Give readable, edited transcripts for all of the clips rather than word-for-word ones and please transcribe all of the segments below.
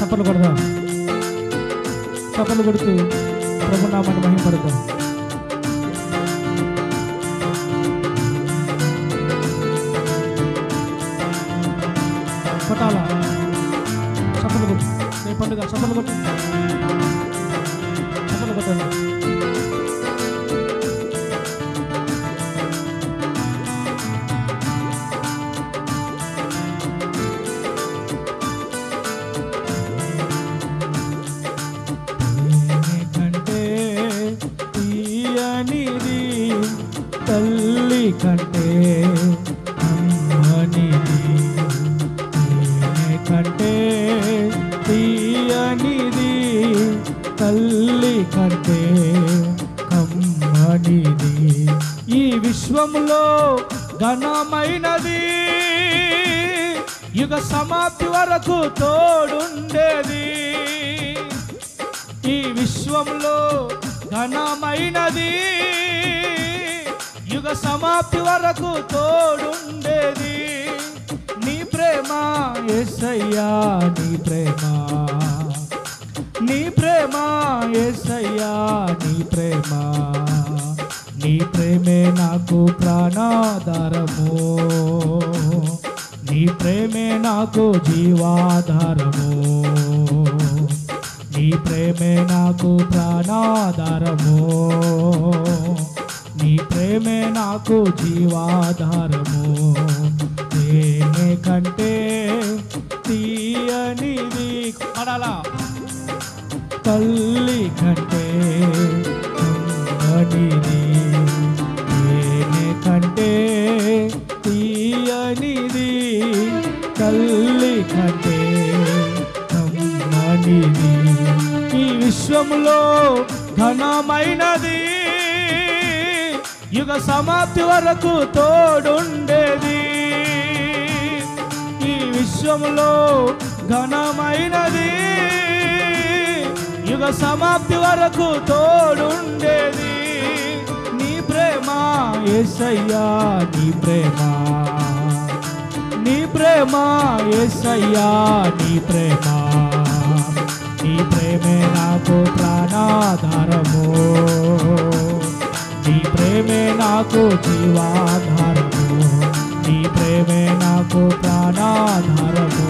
చప్పలు కొడదాం. చప్పలు కొడుతూ ప్రభునామాన్ని మహిమపడదాం. కొట్టాల చప్పలు కొట్టు. రేపు పండుగ చప్పలు కొట్టు. చప్పలు కొట్టాలి. తల్లి కంటే అమ్మనిది, కంటే తీయనిది, తల్లి కంటే కమ్మనిది, ఈ విశ్వంలో ఘనమైనది, యుగ సమాప్తి వరకు తోడుండేది, ఈ విశ్వంలో ఘనమైనది, యుగ సమాప్తి వరకు తోడుండేది, నీ ప్రేమ యేసయ్యా, నీ ప్రేమ, నీ ప్రేమ యేసయ్యా, నీ ప్రేమ, నీ ప్రేమే నాకు ప్రాణాధారము, నీ ప్రేమే నాకు జీవాధారము, నీ ప్రేమే నాకు ప్రాణాధారము, నీ ప్రేమే నాకు జీవాధారము, తేనె కంటే తీయనిది, అడాలా తల్లి కంటే కమ్మనిది, తేనె కంటే తీయనిది, తల్లి కంటే కమ్మనిది, ఈ విశ్వములో ఘనమైనది, యుగ సమాప్తి వరకు తోడుండేది, ఈ విశ్వములో ఘనమైనది, యుగ సమాప్తి వరకు తోడుండేది, నీ ప్రేమ యేసయ్యా, నీ ప్రేమ, నీ ప్రేమ యేసయ్యా, నీ ప్రేమ, నీ ప్రేమే నాకు ప్రాణాధారము, నీ ప్రేమే నాకు జీవాధారము, నీ ప్రేమే నాకు ప్రాణాధారము,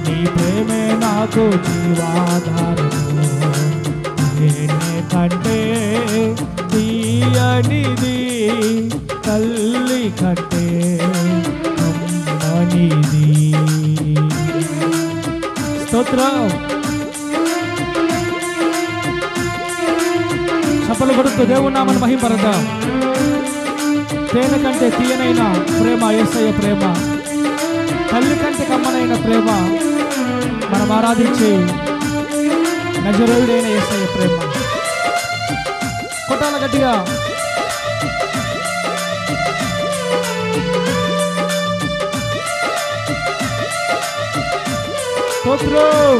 నీ ప్రేమే నాకు జీవాధారము, తేనె కంటే తీయనిది, తల్లి కంటే కమ్మనిది. స్తోత్రం. చప్పలు కొడుతూ దేవుని నామమును మహిమపడదాం. తేనె కంటే తీయనైన ప్రేమ యేసయ్య ప్రేమ, తల్లి కంటే కమ్మనైన ప్రేమ, మనం ఆరాధించే నజరేయుడైన యేసయ్య ప్రేమ. కొట్టాల గట్టిగా. స్తోత్రం.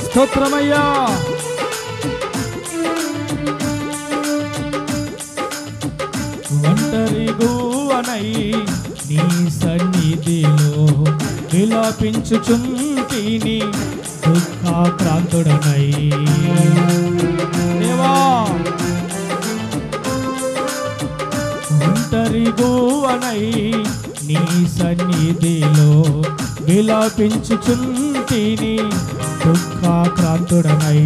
స్తోత్రమయ్యా. ఒంటరి గువ్వనై నీ సన్నిధిలో విలపించుచుంటిని, దుఃఖాక్రాంతుడనై దేవా, ఒంటరి గువ్వనై నీ సన్నిధిలో విలపించుచుంటిని, దుఃఖాక్రాంతుడనై,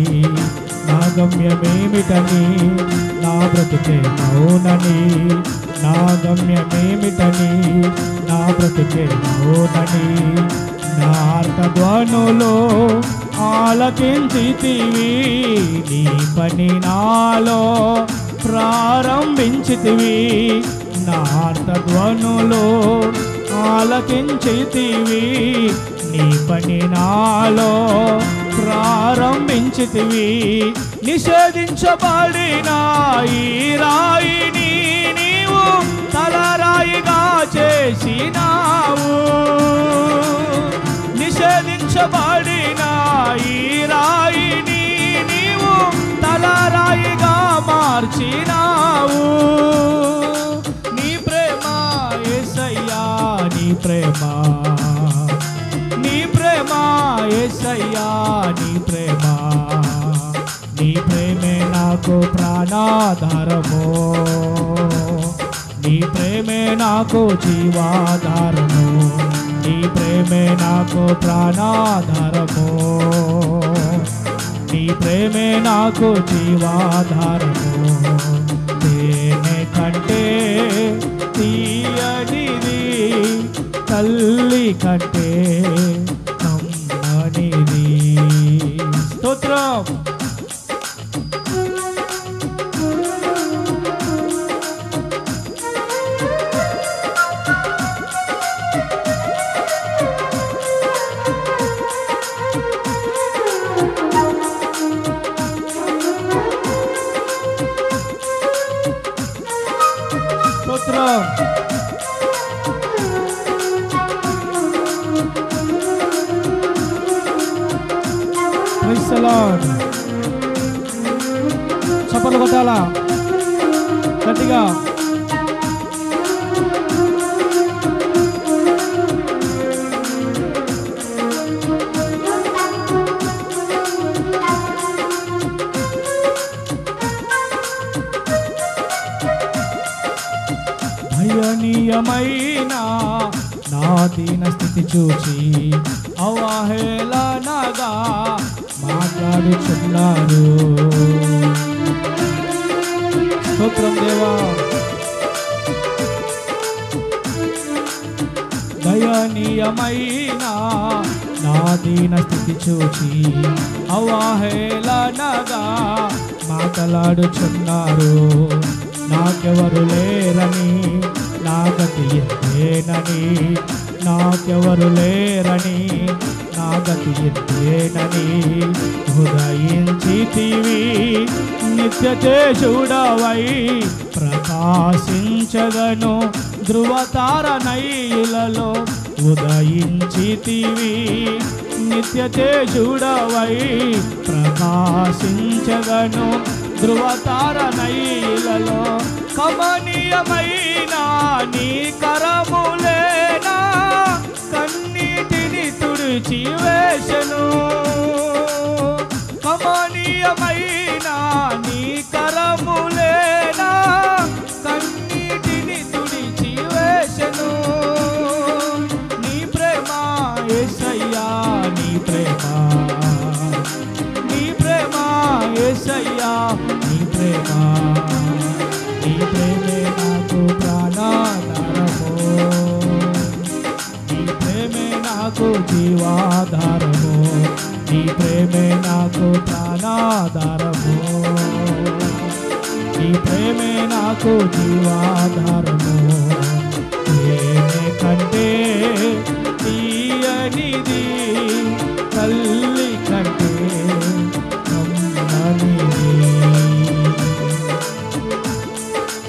నా గమ్యమేమిటని నా బ్రతుకే మౌనని, నా గమ్యమేమిటని నా బ్రతుకే మౌనని, నా ఆర్తధ్వనులో ఆలకించితివి, నీ పని నాలో ప్రారంభించితివి, నా ఆర్తధ్వనులో ఆలకించితివి, నీ పని నాలో ప్రారంభించితివి, నిషేధించబడిన ఈ రాయిని నీవు తలరాయిగా చేసినావు, నిషేధించబడిన ఈ రాయిని నీవు తలరాయిగా మార్చినావు, ప్రేమ, నీ ప్రేమ యేసయ్యా, నీ ప్రేమ, నీ ప్రేమే నాకు ప్రాణాధారము, నీ ప్రేమే నాకు జీవాధారము, నీ ప్రేమే నాకు ప్రాణాధారము, నీ ప్రేమే నాకు జీవాధారము. తేనె కంటే తీయనిది, తల్లి కంటే కమ్మనిది. స్తోత్రం. చప్పట్లు కొట్టాలా గట్టిగా. భయనీయమైన నా దీన స్థితి చూచి అవహేళనగా మాట్లాడుచున్నారు. స్తోత్రం దేవా. దయనీయమైన నా దీన స్థితి చూచి అవహేళనగా మాట్లాడుచున్నారు. నాకెవరు లేరని, నా గతి ఎంతేనని, నాకెవరు లేరని, నా గతి ఎంతేనని ఉదయించితివి. నిత్య తేజుడవై ప్రకాశించగను ధృవతారనైలలో ఉదయించితివి. నిత్య తేజుడవై ప్రకాశించగను ధృవతారనైలలో. కమనీయమైన నీ కరములేనా కన్నీటిని తుడిచి వేసెను. కమనీయమైన నీ కరములేనా కన్నీటిని తుడిచి వేసెను. నీ ప్రేమ యేసయ్యా, నీ ప్రేమ, నీ ప్రేమ యేసయ్యా, నీ ప్రేమ, నీ ప్రేమే నాకు ప్రాణాధారము, నీ ప్రేమే నాకు జీవాధారము, నీ ప్రేమే నాకు ప్రాణాధారము, నీ ప్రేమే నాకు జీవాధారము. ప్రేమే కంటే తీయనిది, తల్లి కంటే కమ్మనిది.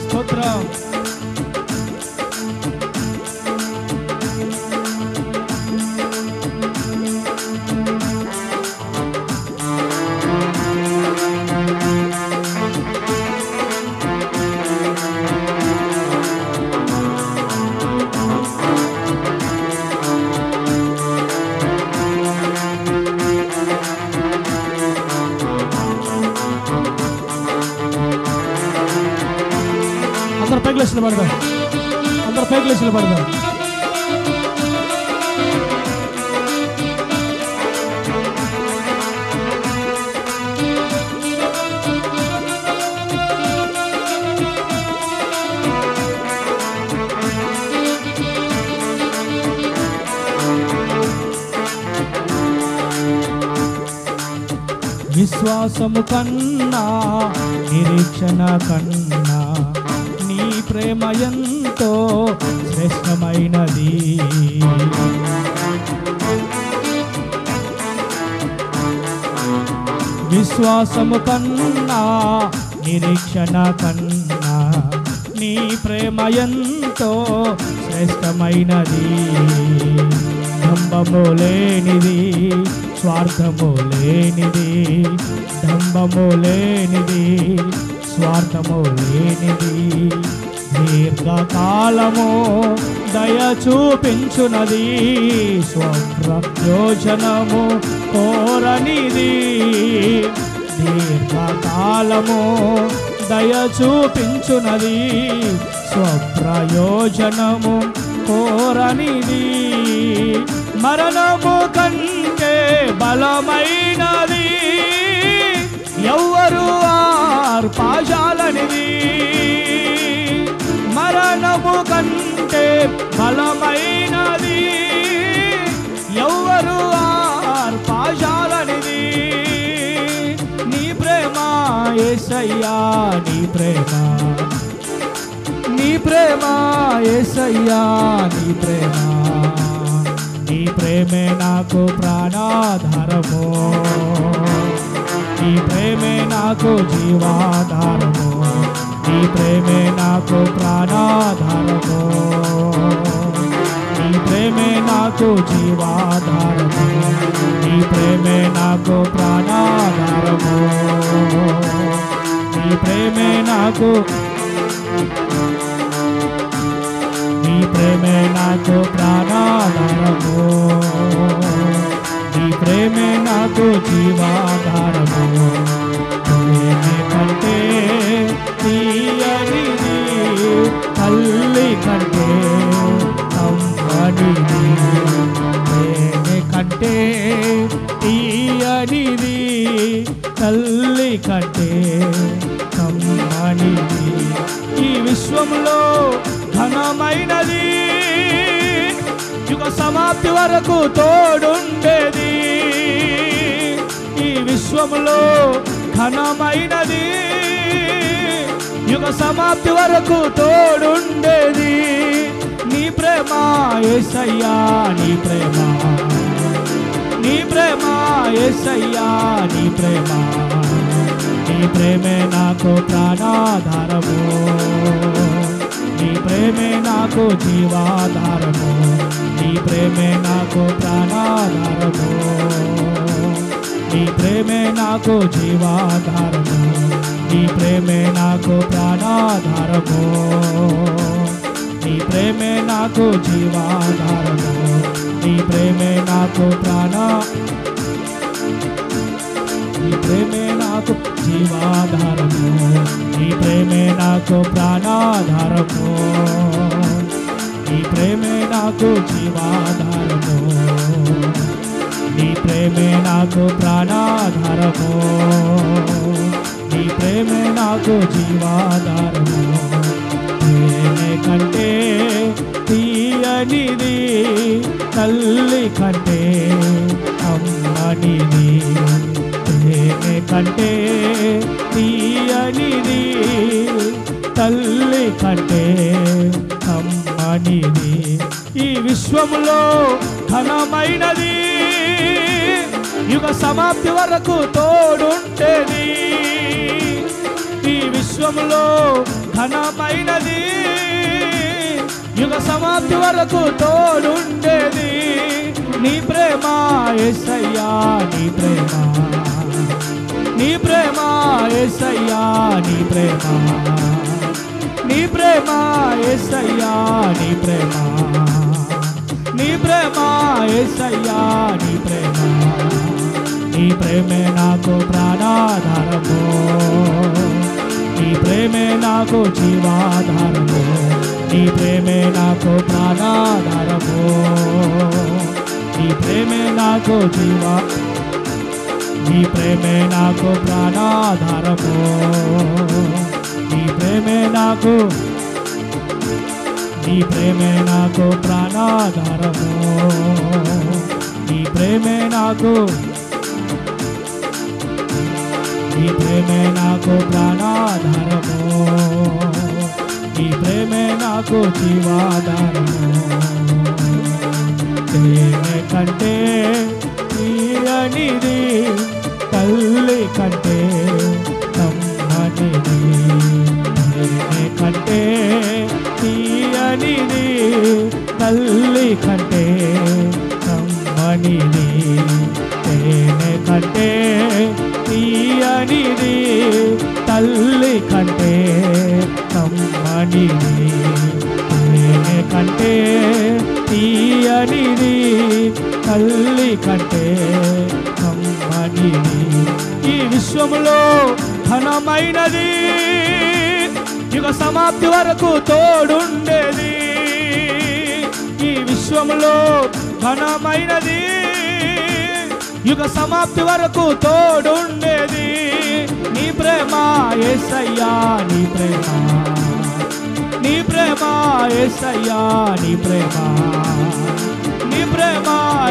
స్తోత్రం. అందరు పైకి లేచి నిలబడదాం, అందరు పైకి లేచి నిలబడదాం. విశ్వాసము కన్నా నిరీక్షణ కన్నా నీ ప్రేమ ఎంతో శ్రేష్టమైనది. విశ్వాసము కన్నా నిరీక్షణ కన్నా నీ ప్రేమ ఎంతో శ్రేష్టమైనది. డంబము లేనిది, స్వార్థము లేనిది, డంబము లేనిది, స్వార్థము లేనిది, దీర్ఘకాలము దయ చూపించునది, స్వప్రయోజనము కోరనిది, దీర్ఘకాలము దయ చూపించునది, స్వప్రయోజనము కోరనిది, మరణము కంటే బలమైనది, ఎవ్వరు ఆర్పాజాలనిది, మరణము కంటే బలమైనది, ఎవ్వరు ఆర్పాజాలనిది, నీ ప్రేమ యేసయ్యా, నీ ప్రేమ, నీ ప్రేమ యేసయ్యా, నీ ప్రేమ, నీ ప్రేమే నాకు ప్రాణాధారము, నీ ప్రేమే నాకు జీవాధారము, నీ ప్రేమే నాకు ప్రాణాధారము, నీ ప్రేమే నాకు జీవాధారము, నీ ప్రేమే నాకు ప్రాణాధారము, నీ ప్రేమే నాకు, నీ ప్రేమే నాకు ప్రాణాధారము, నీ ప్రేమే నాకు జీవాధారము, ప్రేమే కంటే తీయనిది, తల్లి కంటే కమ్మనిది, ప్రేమే కంటే తీయనిది, తల్లి కంటే కమ్మనిది, ఈ విశ్వంలో ఘనమైనది, యుగ సమాప్తి వరకు తోడుండేది, ఈ విశ్వంలో ఘనమైనది, యుగ సమాప్తి వరకు తోడుండేది, నీ ప్రేమ యేసయ్యా, నీ ప్రేమ, నీ ప్రేమ యేసయ్యా, నీ ప్రేమ, నీ ప్రేమే నాకు ప్రాణాధారము, నీ ప్రేమే నాకు జీవాధారము, నీ ప్రేమే నాకు ప్రాణాధారము, నీ ప్రేమే నాకు జీవాధారము, నీ ప్రేమే నాకు ప్రాణాధారము, నీ ప్రేమే నాకు జీవాధారము, నీ ప్రేమే నాకు నీ ప్రేమే నాకు జీవాధారము, నీ ప్రేమే నాకు ప్రాణాధారము, నీ ప్రేమే నాకు జీవాధారము, నీ ప్రేమే నాకు ప్రాణాధారము, నీ ప్రేమే నాకు జీవాధారము, ప్రేమే కంటే తీయనిది, తల్లి కంటే అమ్మనిది, ప్రేమే కంటే తీయనిది, తల్లి కంటే అమ్మనిది, ఈ విశ్వములో ఘనమైనది, యుగ సమాప్తి వరకు తోడుంటేది, ఈ విశ్వములో ఘనమైనది, యుగ సమాప్తి వరకు తోడుండేది, నీ ప్రేమ యేసయ్యా, నీ ప్రేమ, నీ ప్రేమ యేసయ్యా, నీ ప్రేమ, నీ ప్రేమ యేసయ్యా, నీ ప్రేమ, నీ ప్రేమ యేసయ్యా, నీ ప్రేమ, నీ ప్రేమే నాకు ప్రాణాధారము, నీ ప్రేమే నాకు జీవాధారము, నీ ప్రేమే నాకు ప్రాణాధారము, నీ ప్రేమే నాకు జీవా, నీ ప్రేమే నాకు ప్రాణాధారము, నీ ప్రేమే నాకు, నీ ప్రేమే నాకు ప్రాణాధారము, నీ ప్రేమే నాకు, నీ ప్రేమే నాకు ప్రాణాధారము, నీ ప్రేమే నాకు జీవాధారము, ప్రేమే కంటే తీయనిది, తల్లి కంటే కమ్మనిది, ప్రేమే కంటే తీయనిది, తల్లి కంటే కమ్మనిది, ప్రేమే కంటే తీయనిది, తల్లి కంటే కమ్మనిది, ప్రేమే కంటే తీయనిది, తల్లి కంటే కమ్మనిది. ఈ విశ్వములో ఘనమైనది, యుగ సమాప్తి వరకు తోడుండేది. ఈ విశ్వములో ఘనమైనది, యుగ సమాప్తి వరకు తోడుండేది. నీ ప్రేమ యేసయ్యా, నీ ప్రేమ, నీ ప్రేమ యేసయ్యా, నీ ప్రేమ, నీ ప్రేమ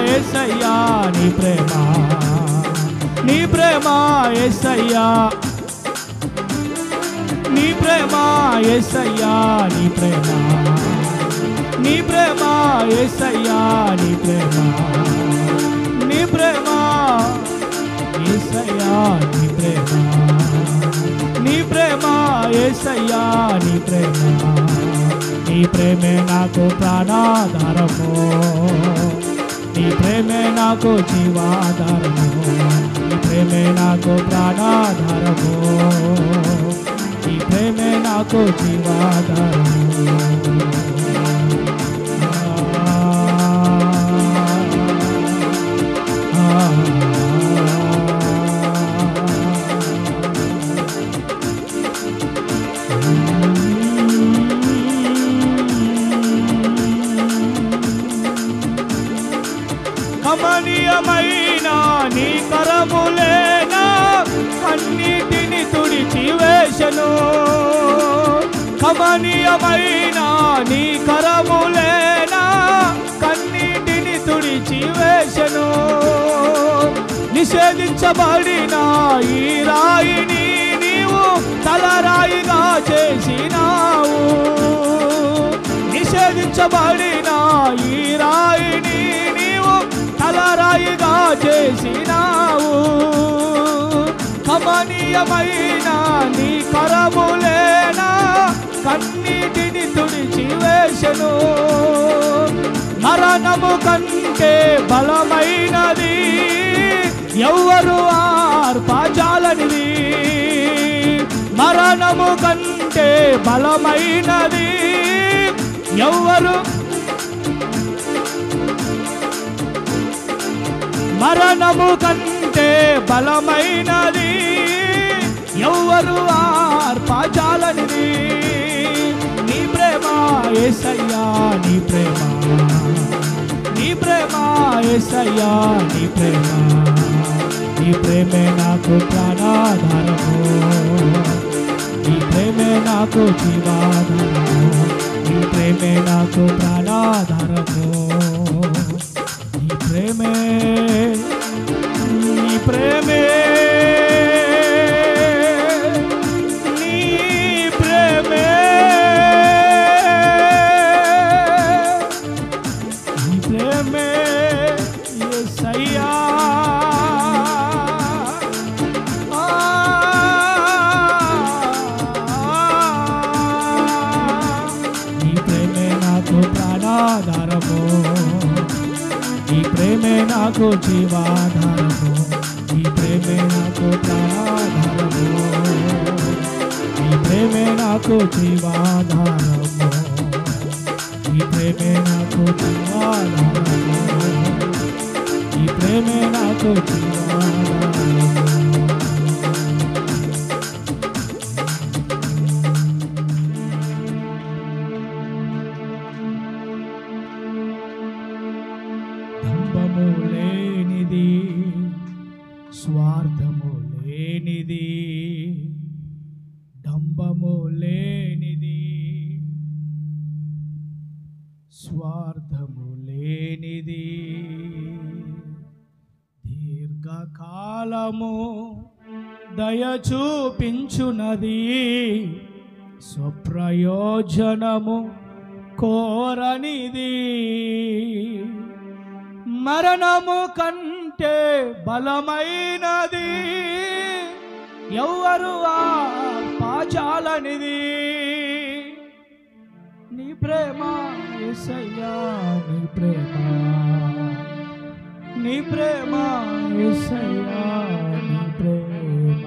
యేసయ్యా, నీ ప్రేమ, నీ ప్రేమ యేసయ్యా, నీ ప్రేమ యేసయ్యా, నీ ప్రేమ, నీ ప్రేమ యేసయ్యా, నీ ప్రేమ, నీ ప్రేమ యేసయ్యా, నీ ప్రేమ, నీ ప్రేమ యేసయ్యా, నీ ప్రేమ. నీ ప్రేమే నాకు ప్రాణాధారము, నీ ప్రేమే నాకు జీవాధారము, నీ ప్రేమే నాకు ప్రాణాధారము, నీ ప్రేమే నాకు జీవాధారము. కమనీయమైన నీ కరములేనా కన్నీటిని తుడిచి వేశను, కమనీయమైన నీ కరములేనా కన్నీటిని తుడిచి వేశను. నిషేధించబడిన ఈ రాయిని నీవు తలరాయిగా చేసినావు, నిషేధించబడిన ఈ రాయిని నీవు తలరాయిగా చేసినావు. కమనీయమైన నీ కరములేనా కన్నీటిని తుడిచి వేశను. మరణము కంటే బలమైనది ఎవ్వరు ఆర్పజాలనిది, మరణము కంటే బలమైనది ఎవ్వరు, మరణము కంటే బలమైనది ఎవ్వరు ఆర్పజాలనిది. నీ ప్రేమ యేసయ్యా, నీ ప్రేమ, నీ ప్రేమ యేసయ్యా, నీ ప్రేమ, నీ ప్రేమే నాకు ప్రాణాధారము, నీ ప్రేమే నాకు జీవాధారము, నీ ప్రేమే నాకు ప్రాణాధారము. నీ ప్రేమే, నీ ప్రేమే, నీ ప్రేమే, నీ ప్రేమే యేసయ్యా. నీ ప్రేమే నాకు ప్రాణాధారము, నీ ప్రేమే నాకు జీవాధారము, నీ ప్రేమే నాకు ప్రాణాధారము, నీ ప్రేమే నాకు జీవాధారము, నీ ప్రేమే నాకు జీవాధారము, నీ ప్రేమే నాకు జీవాధారము. దంభము లేనిది, స్వార్థము లేనిది, డంబము లేనిది, స్వార్థము లేనిది, దీర్ఘకాలము దయ చూపించునది, స్వప్రయోజనము కోరనిది, మరణము కంటే బలమైనది ఎవ్వరు ఆర్పజాలనిది. నీ ప్రేమ యేసయ్యా, నీ ప్రేమ, నీ ప్రేమ యేసయ్యా, నీ ప్రేమ,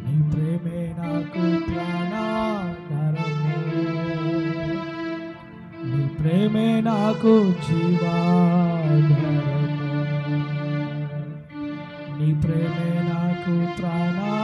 నీ ప్రేమే నాకు ప్రాణాధారము, నీ ప్రేమే నా నాకు జీవాధారము, నీ ప్రేమే నాకు ప్రాణాధారము.